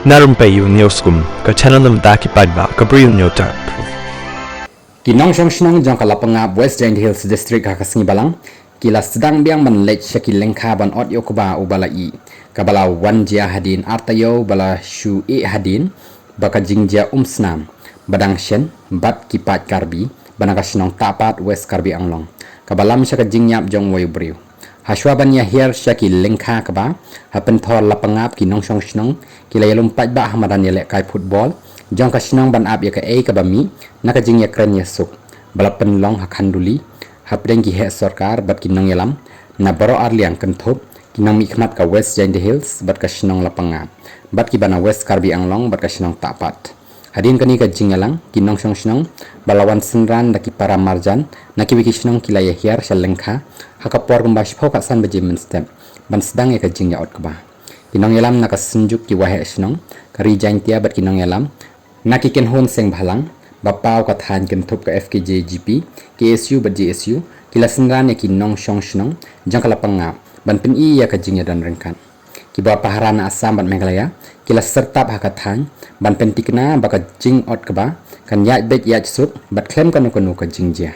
Na Rympei U ka channel nabynta ki paidbah ka Bri U Hynñiewtrep. Kinong shnong jong ka Lapangap West Giant Hills District Khasi balang kila sedang biang man leit syakil lengkha ban ot yokuba ubala i kabala wan jia hadien artayo bala shu hadien baka jingjia snam badang shen bat kipat Karbi banaka shnong tapat West Karbi anglong kabalam syaka jingyap jong wayu Bri U Hashwa ban ya hier syakil lengkha kaba hapen thor Lapangap kinong shnong kila yalum paidbah hamadan yelek kai football jong ka shnong ban ap ya ka kabami naka jingiakynad suk bala penlong hakhanduli hapdeng ki he sarkar bat kinong yalam na baroh arliang kenthop kinong mikmat ka West Giant Hills bat ka shnong Lapangap bat ki bana West Karbi anglong bat ka shnong tapat hadin kani ka jingalang kinong shnong balawan senran daki para marjan naki wiki shnong kilaya hiar shalengkha hakapor kumbash phau ka san baje men step ban sedang ya ka jingya ot kaba kinong yalam naka senjuk ki wahe shnong kari jaintia bat kinong yalam naki ken hon seng bhalang bapau ka than ken thup ka FKJ GP KSU bat JSU kila senran ya kinong shnong jang Lapangap ban pen i ya ka jingya dan rengkan kiba paharana asam ban Meghalaya kila sertap hakathan ban pentikna baka jing ot kaba kan ya bet ya suk bat klem kanu ka jingjia